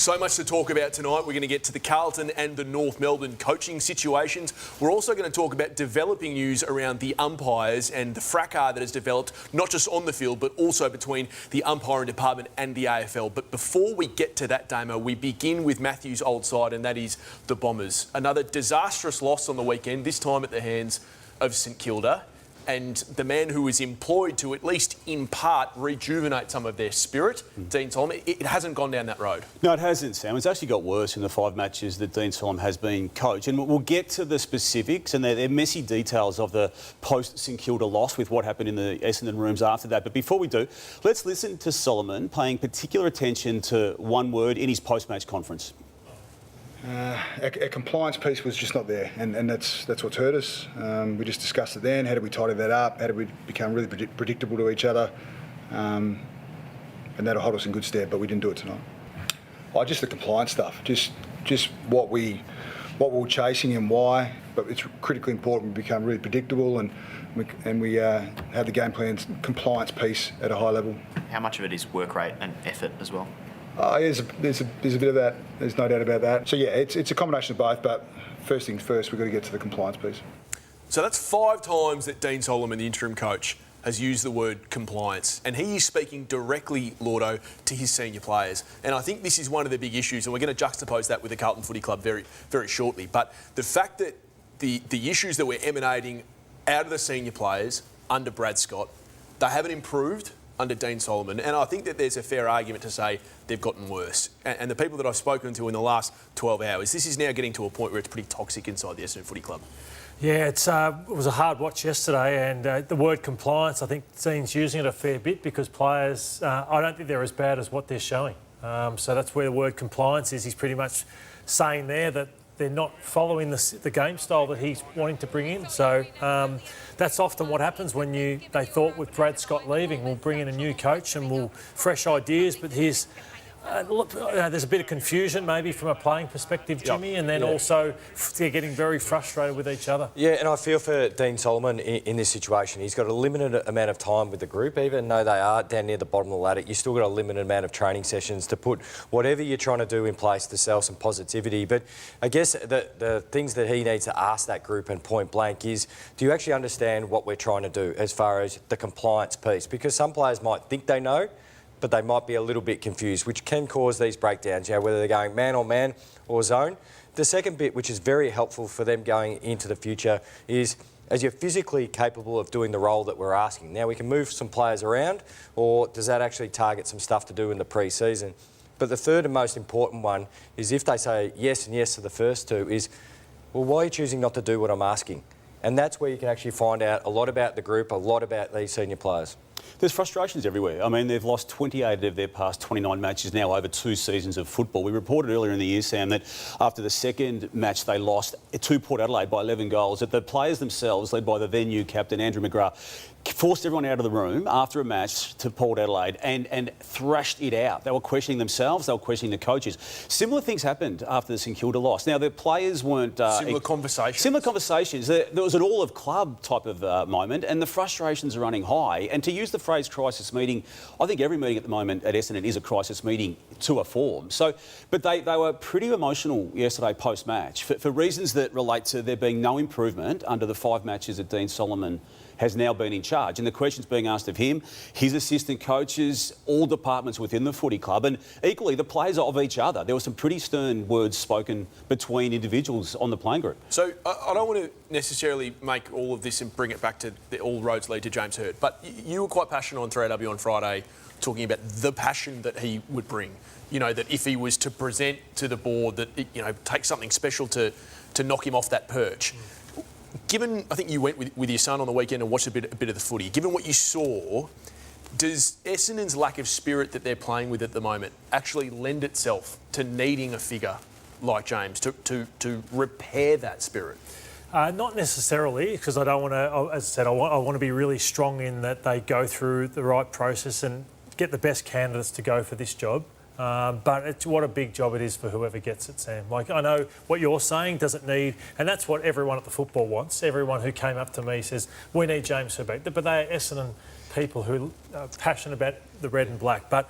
So much to talk about tonight. We're going to get to the Carlton and the North Melbourne coaching situations. We're also going to talk about developing news around the umpires and the fracas that has developed, not just on the field, but also between the umpiring department and the AFL. But before we get to that, Damo, we begin with Matthew's old side, and that is the Bombers. Another disastrous loss on the weekend, this time at the hands of St Kilda. And the man who was employed to, at least in part, rejuvenate some of their spirit, Dean Solomon, it hasn't gone down that road. No, it hasn't, Sam. It's actually got worse in the 5 matches that Dean Solomon has been coach. And we'll get to the specifics and the messy details of the post-St Kilda loss with what happened in the Essendon rooms after that. But before we do, let's listen to Solomon paying particular attention to one word in his post-match conference. Our compliance piece was just not there, and that's what's hurt us. We just discussed it then. How do we tidy that up? How do we become really predictable to each other? And that'll hold us in good stead. But we didn't do it tonight. Oh, just the compliance stuff. Just what we were chasing and why. But it's critically important we become really predictable and we have the game plan's compliance piece at a high level. How much of it is work rate and effort as well? There's a bit of that. There's no doubt about that. So, yeah, it's a combination of both, but first things first, we've got to get to the compliance piece. So that's 5 times that Dean Solomon, the interim coach, has used the word compliance. And he is speaking directly, Lordo, to his senior players. And I think this is one of the big issues, and we're going to juxtapose that with the Carlton Footy Club very, very shortly. But the fact that the issues that we're emanating out of the senior players under Brad Scott, they haven't improved under Dean Solomon, and I think that there's a fair argument to say they've gotten worse. And the people that I've spoken to in the last 12 hours, this is now getting to a point where it's pretty toxic inside the Essendon Footy Club. Yeah, it was a hard watch yesterday, and the word compliance, I think Dean's using it a fair bit because players, I don't think they're as bad as what they're showing. So that's where the word compliance is. He's pretty much saying there that they're not following the game style that he's wanting to bring in. So that's often what happens when they thought with Brad Scott leaving, we'll bring in a new coach and we'll fresh ideas. But here's there's a bit of confusion maybe from a playing perspective, Jimmy, and then also they're getting very frustrated with each other. Yeah, and I feel for Dean Solomon in this situation. He's got a limited amount of time with the group, even though they are down near the bottom of the ladder. You still got a limited amount of training sessions to put whatever you're trying to do in place to sell some positivity. But I guess the things that he needs to ask that group and point blank is, do you actually understand what we're trying to do as far as the compliance piece? Because some players might think they know, but they might be a little bit confused, which can cause these breakdowns, whether they're going man on man or zone. The second bit, which is very helpful for them going into the future, is as you're physically capable of doing the role that we're asking. Now, we can move some players around, or does that actually target some stuff to do in the pre-season? But the third and most important one is if they say yes and yes to the first two is, well, why are you choosing not to do what I'm asking? And that's where you can actually find out a lot about the group, a lot about these senior players. There's frustrations everywhere. I mean, they've lost 28 of their past 29 matches now over 2 seasons of football. We reported earlier in the year, Sam, that after the second match they lost to Port Adelaide by 11 goals, that the players themselves, led by the then new captain Andrew McGrath, forced everyone out of the room after a match to Port Adelaide and thrashed it out. They were questioning themselves, they were questioning the coaches. Similar things happened after the St Kilda loss. Now, the players weren't... Similar conversations. There was an all-of-club type of moment, and the frustrations are running high. And to use the phrase crisis meeting, I think every meeting at the moment at Essendon is a crisis meeting to a form. So, but they were pretty emotional yesterday post-match for reasons that relate to there being no improvement under the 5 matches that Dean Solomon has now been in charge. And the questions being asked of him, his assistant coaches, all departments within the footy club, and equally the players of each other. There were some pretty stern words spoken between individuals on the playing group. So I don't want to necessarily make all of this and bring it back to all roads lead to James Hird, but you were quite passionate on 3AW on Friday talking about the passion that he would bring. You know, that if he was to present to the board, that it, take something special to knock him off that perch. Given, I think you went with your son on the weekend and watched a bit of the footy. Given what you saw, does Essendon's lack of spirit that they're playing with at the moment actually lend itself to needing a figure like James to repair that spirit? Not necessarily, because I don't want to, as I said, I want to be really strong in that they go through the right process and get the best candidates to go for this job. But it's what a big job it is for whoever gets it, Sam. Like, I know what you're saying doesn't need, and that's what everyone at the football wants. Everyone who came up to me says, we need James Hird back. But they are Essendon people who are passionate about the red and black. But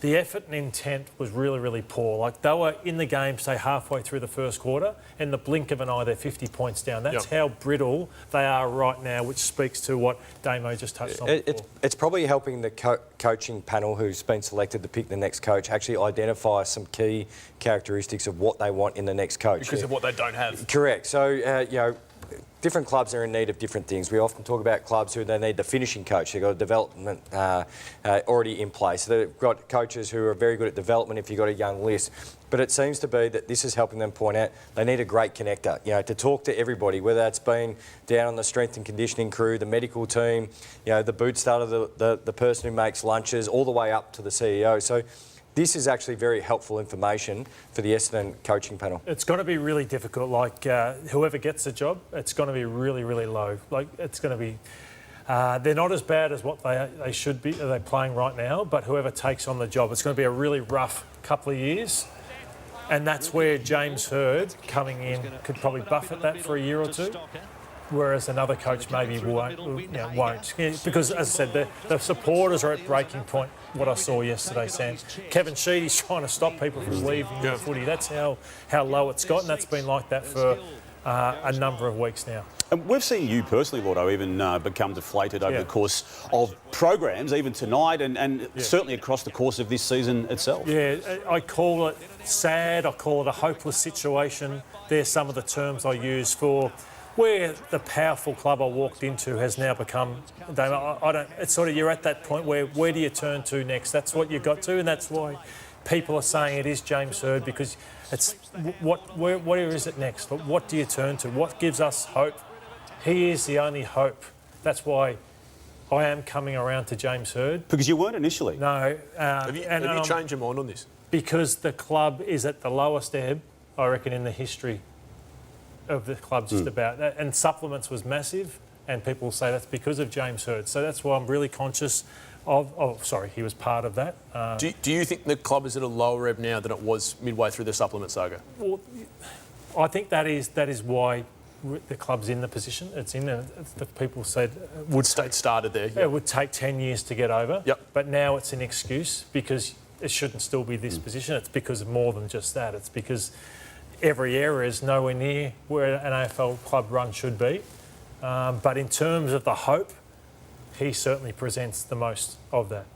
the effort and intent was really, really poor. Like, they were in the game, say, halfway through the first quarter, in the blink of an eye, they're 50 points down. That's how brittle they are right now, which speaks to what Damo just touched on before. It's probably helping the coaching panel who's been selected to pick the next coach actually identify some key characteristics of what they want in the next coach. Because of what they don't have. Correct. So, you know, different clubs are in need of different things. We often talk about clubs who they need the finishing coach. They've got a development already in place. So they've got coaches who are very good at development if you've got a young list. But it seems to be that this is helping them point out they need a great connector, you know, to talk to everybody, whether that's been down on the strength and conditioning crew, the medical team, you know, the boot starter, the person who makes lunches, all the way up to the CEO. So this is actually very helpful information for the Essendon coaching panel. It's going to be really difficult. Like, whoever gets the job, it's going to be really, really low. Like, it's going to be... they're not as bad as what they should be. They're playing right now, but whoever takes on the job, it's going to be a really rough couple of years. And that's where James Hird coming in could probably buffet that for a year or two. Whereas another coach maybe won't. Yeah, because, as I said, the supporters are at breaking point, what I saw yesterday, Sam. Kevin Sheedy's trying to stop people from leaving the footy. That's how low it's got, and that's been like that for a number of weeks now. And we've seen you personally, Lordo, even become deflated over the course of programs, even tonight, and certainly across the course of this season itself. Yeah, I call it sad. I call it a hopeless situation. They're some of the terms I use for where the powerful club I walked into has now become. I don't. It's sort of, you're at that point where do you turn to next? That's what you got to, and that's why people are saying it is James Hird, because it's where is it next? What do you turn to? What gives us hope? He is the only hope. That's why I am coming around to James Hird. Because you weren't initially. No. Have you changed your mind on this? Because the club is at the lowest ebb, I reckon, in the history of the club, just about. And supplements was massive, and people say that's because of James Hird. So that's why I'm really conscious of sorry, he was part of that. Do you think the club is at a lower ebb now than it was midway through the supplement saga? Well, I think that is why the club's in the position it's in. The people said State started there. it would take 10 years to get over. Yep. But now it's an excuse because it shouldn't still be this position. It's because of more than just that. It's because every area is nowhere near where an AFL club run should be. But in terms of the hope, he certainly presents the most of that.